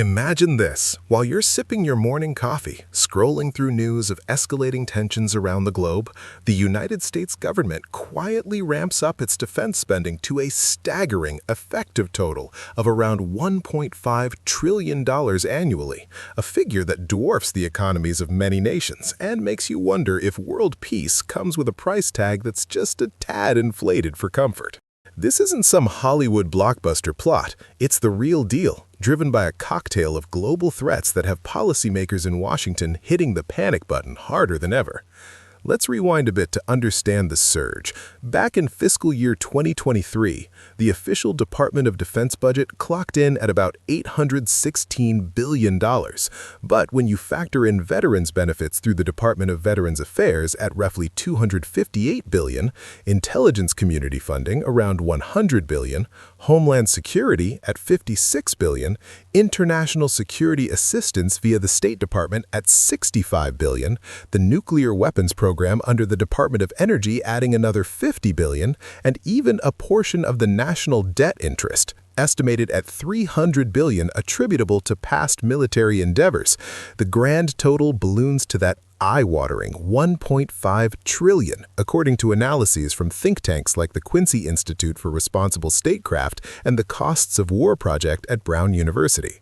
Imagine this, while you're sipping your morning coffee, scrolling through news of escalating tensions around the globe, the United States government quietly ramps up its defense spending to a staggering effective total of around $1.5 trillion annually, a figure that dwarfs the economies of many nations and makes you wonder if world peace comes with a price tag that's just a tad inflated for comfort. This isn't some Hollywood blockbuster plot, it's the real deal, driven by a cocktail of global threats that have policymakers in Washington hitting the panic button harder than ever. Let's rewind a bit to understand the surge. Back in fiscal year 2023, the official Department of Defense budget clocked in at about $816 billion. But when you factor in veterans benefits through the Department of Veterans Affairs at roughly $258 billion, intelligence community funding around $100 billion, Homeland Security at $56 billion, international security assistance via the State Department at $65 billion, the nuclear weapons program under the Department of Energy adding another $50 billion, and even a portion of the national debt interest, estimated at $300 billion attributable to past military endeavors. The grand total balloons to that eye-watering $1.5 trillion, according to analyses from think tanks like the Quincy Institute for Responsible Statecraft and the Costs of War Project at Brown University.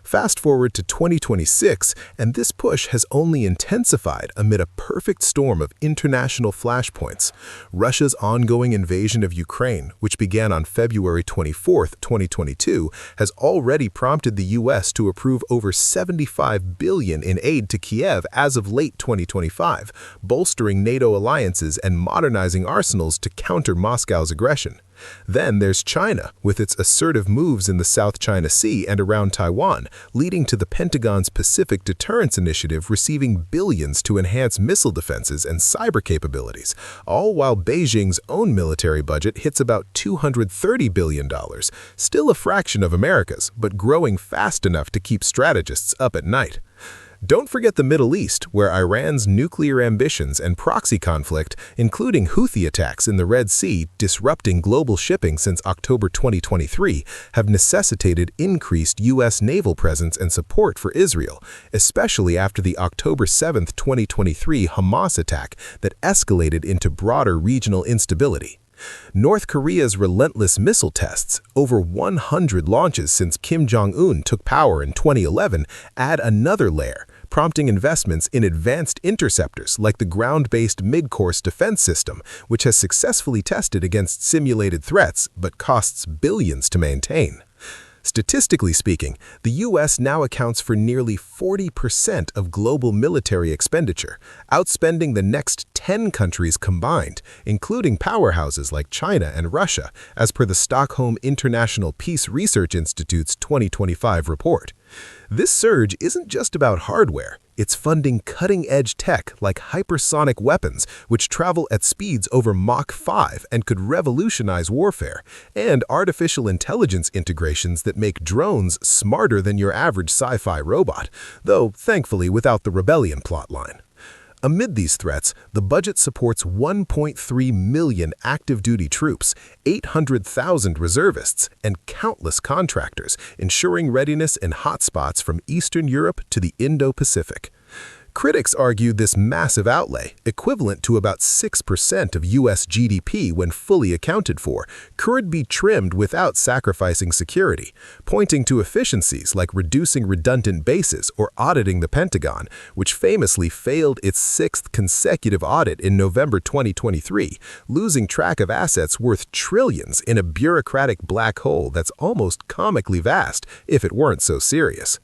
Fast forward to 2026, and this push has only intensified amid a perfect storm of international flashpoints. Russia's ongoing invasion of Ukraine, which began on February 24, 2022, has already prompted the U.S. to approve over $75 billion in aid to Kiev as of late 2025, bolstering NATO alliances and modernizing arsenals to counter Moscow's aggression. Then there's China, with its assertive moves in the South China Sea and around Taiwan, leading to the Pentagon's Pacific Deterrence Initiative receiving billions to enhance missile defenses and cyber capabilities, all while Beijing's own military budget hits about $230 billion, still a fraction of America's, but growing fast enough to keep strategists up at night. Don't forget the Middle East, where Iran's nuclear ambitions and proxy conflict, including Houthi attacks in the Red Sea disrupting global shipping since October 2023, have necessitated increased U.S. naval presence and support for Israel, especially after the October 7, 2023 Hamas attack that escalated into broader regional instability. North Korea's relentless missile tests, over 100 launches since Kim Jong-un took power in 2011, add another layer, prompting investments in advanced interceptors like the ground-based mid-course defense system, which has successfully tested against simulated threats but costs billions to maintain. Statistically speaking, the U.S. now accounts for nearly 40% of global military expenditure, outspending the next 10 countries combined, including powerhouses like China and Russia, as per the Stockholm International Peace Research Institute's 2025 report. This surge isn't just about hardware. It's funding cutting-edge tech like hypersonic weapons, which travel at speeds over Mach 5 and could revolutionize warfare, and artificial intelligence integrations that make drones smarter than your average sci-fi robot, though thankfully without the rebellion plotline. Amid these threats, the budget supports 1.3 million active-duty troops, 800,000 reservists, and countless contractors, ensuring readiness in hotspots from Eastern Europe to the Indo-Pacific. Critics argue this massive outlay, equivalent to about 6% of U.S. GDP when fully accounted for, could be trimmed without sacrificing security, pointing to efficiencies like reducing redundant bases or auditing the Pentagon, which famously failed its sixth consecutive audit in November 2023, losing track of assets worth trillions in a bureaucratic black hole that's almost comically vast if it weren't so serious.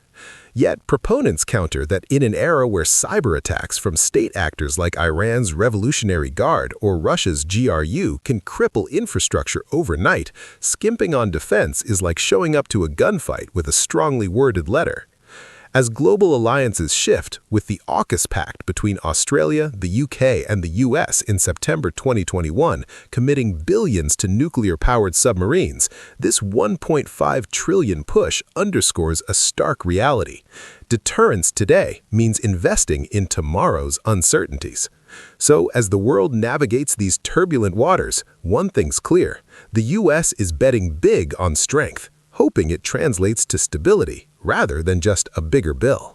Yet, proponents counter that in an era where cyber attacks from state actors like Iran's Revolutionary Guard or Russia's GRU can cripple infrastructure overnight, skimping on defense is like showing up to a gunfight with a strongly worded letter. As global alliances shift, with the AUKUS Pact between Australia, the UK, and the US in September 2021 committing billions to nuclear-powered submarines, this $1.5 trillion push underscores a stark reality. Deterrence today means investing in tomorrow's uncertainties. So, as the world navigates these turbulent waters, one thing's clear: the US is betting big on strength, hoping it translates to stability rather than just a bigger bill.